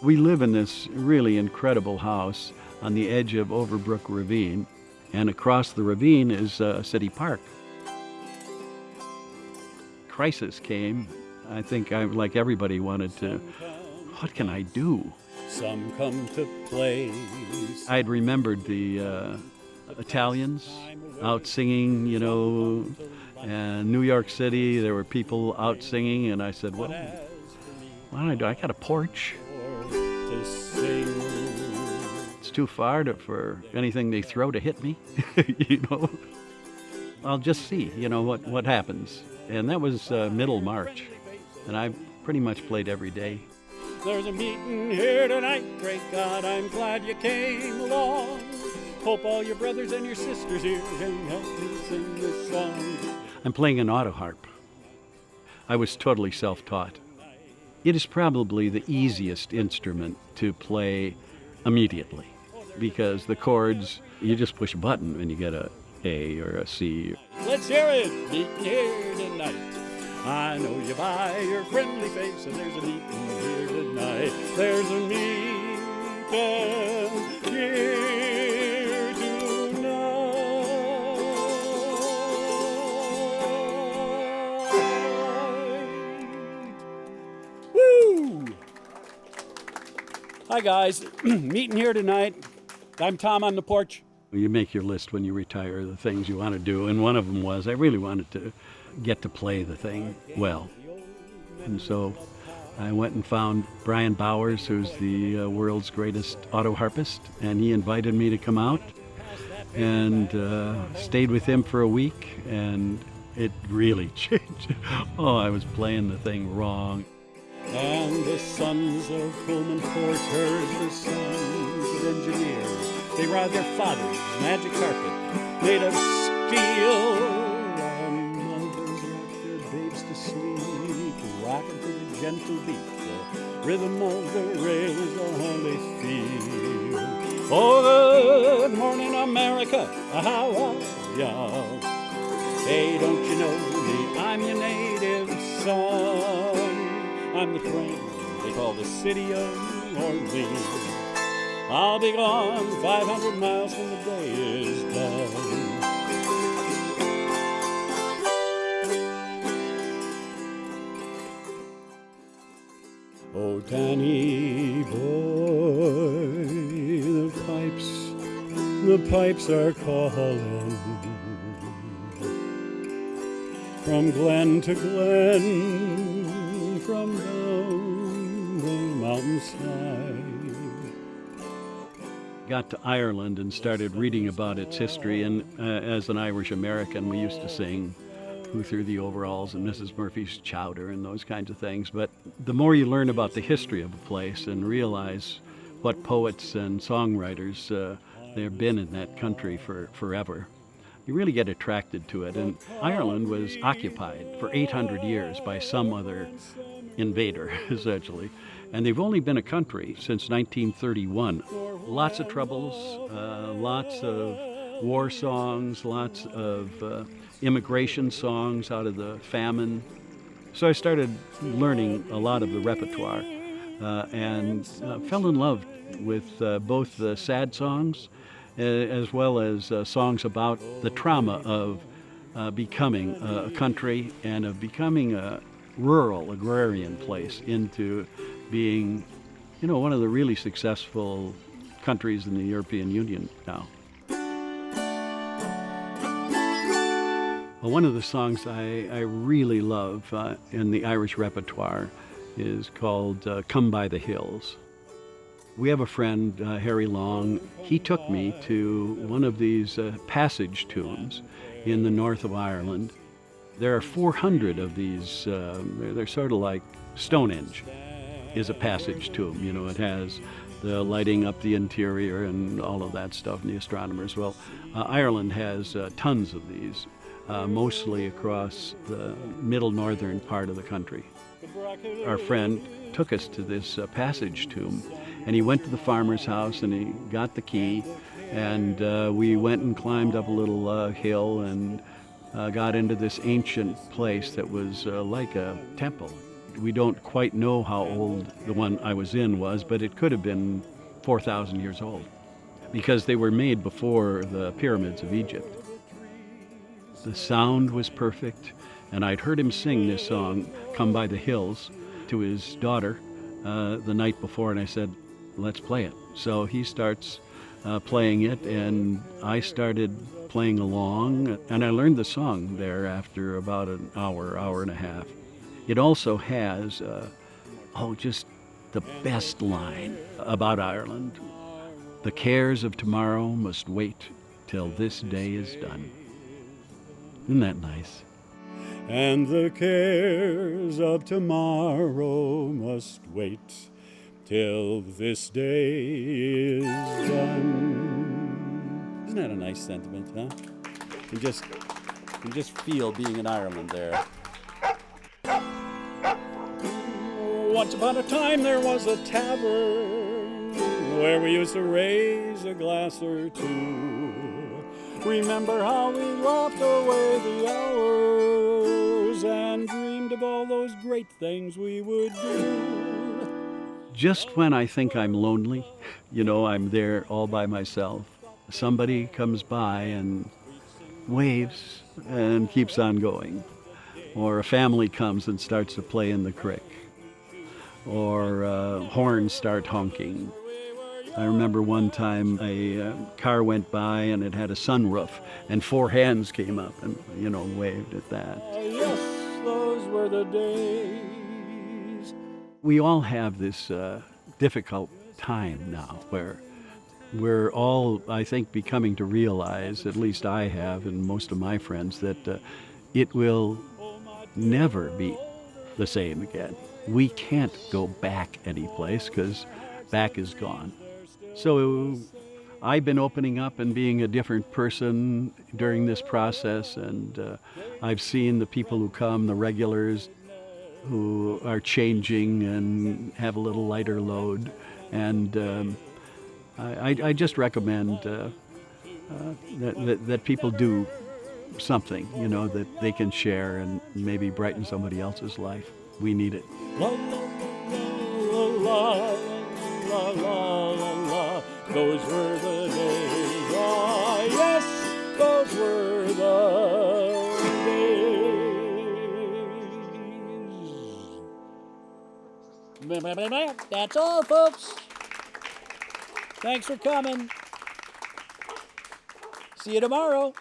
We live in this really incredible house on the edge of Overbrook Ravine, and across the ravine is City Park. Crisis came. I think like everybody, wanted to, what can I do? Some come to play. I'd remembered the Italians out singing, and New York City, there were people out singing, and I said, well, what do I do? I got a porch. It's too far for anything they throw to hit me, I'll just see, what happens. And that was middle March, and I pretty much played every day. There's a meeting here tonight, great God, I'm glad you came along. Hope all your brothers and your sisters here can help me sing this song. I'm playing an autoharp. I was totally self-taught. It is probably the easiest instrument to play immediately because the chords, you just push a button and you get a A or a C. Let's hear it, meeting here tonight. I know you by your friendly face, and there's a meeting here tonight. There's a meeting here tonight. Woo! Hi guys, meeting here tonight. I'm Thom on the porch. You make your list when you retire, the things you want to do, and one of them was I really wanted to get to play the thing well. And so I went and found Brian Bowers, who's the world's greatest autoharpist, and he invited me to come out and stayed with him for a week, and it really changed. Oh, I was playing the thing wrong. And the sons of Pullman Porch heard the sons of engineers. They ride their father's magic carpet made of steel. And mothers rock their babes to sleep, rocking to the gentle beat, the rhythm of the rails on they feel. Oh, good morning, America, how are y'all? Hey, don't you know me? I'm your native son. I'm the train they call the city of Orleans. I'll be gone 500 miles when the day is done. Oh, Danny boy, the pipes are calling. From glen to glen, from down the mountainside. Got to Ireland and started reading about its history, and as an Irish American, we used to sing Who Threw the Overalls and Mrs. Murphy's Chowder and those kinds of things. But the more you learn about the history of a place and realize what poets and songwriters there have been in that country for forever, you really get attracted to it. And Ireland was occupied for 800 years by some other invader, essentially. And they've only been a country since 1931. Lots of troubles, lots of war songs, lots of immigration songs out of the famine. So I started learning a lot of the repertoire and fell in love with both the sad songs as well as songs about the trauma of becoming a country and of becoming a rural agrarian place into being, one of the really successful countries in the European Union now. Well, one of the songs I really love in the Irish repertoire is called Come by the Hills. We have a friend, Harry Long. He took me to one of these passage tombs in the north of Ireland. There are 400 of these. They're sort of like Stonehenge is a passage tomb. It has the lighting up the interior and all of that stuff, and the astronomers. Well, Ireland has tons of these, mostly across the middle northern part of the country. Our friend took us to this passage tomb, and he went to the farmer's house and he got the key, and we went and climbed up a little hill and got into this ancient place that was like a temple. We don't quite know how old the one I was in was, but it could have been 4,000 years old because they were made before the pyramids of Egypt. The sound was perfect, and I'd heard him sing this song, Come by the Hills, to his daughter the night before, and I said, let's play it. So he starts playing it, and I started playing along, and I learned the song there after about an hour and a half. It also has, just the best line about Ireland. The cares of tomorrow must wait till this day is done. Isn't that nice? And the cares of tomorrow must wait till this day is done. Isn't that a nice sentiment, huh? You can just feel being in Ireland there. Once upon a time there was a tavern where we used to raise a glass or two. Remember how we laughed away the hours and dreamed of all those great things we would do. Just when I think I'm lonely, I'm there all by myself, somebody comes by and waves and keeps on going. Or a family comes and starts to play in the creek. Or horns start honking. I remember one time a car went by and it had a sunroof, and 4 hands came up and, waved at that. Yes, those were the days. We all have this difficult time now where we're all, I think, becoming to realize, at least I have and most of my friends, that it will never be the same again. We can't go back any place because back is gone. So I've been opening up and being a different person during this process, and I've seen the people who come, the regulars, who are changing and have a little lighter load. And I just recommend that people do something, that they can share and maybe brighten somebody else's life. We need it. La la la la la la la la. Those were the days. Ah, yes, those were the days. That's all, folks. Thanks for coming. See you tomorrow.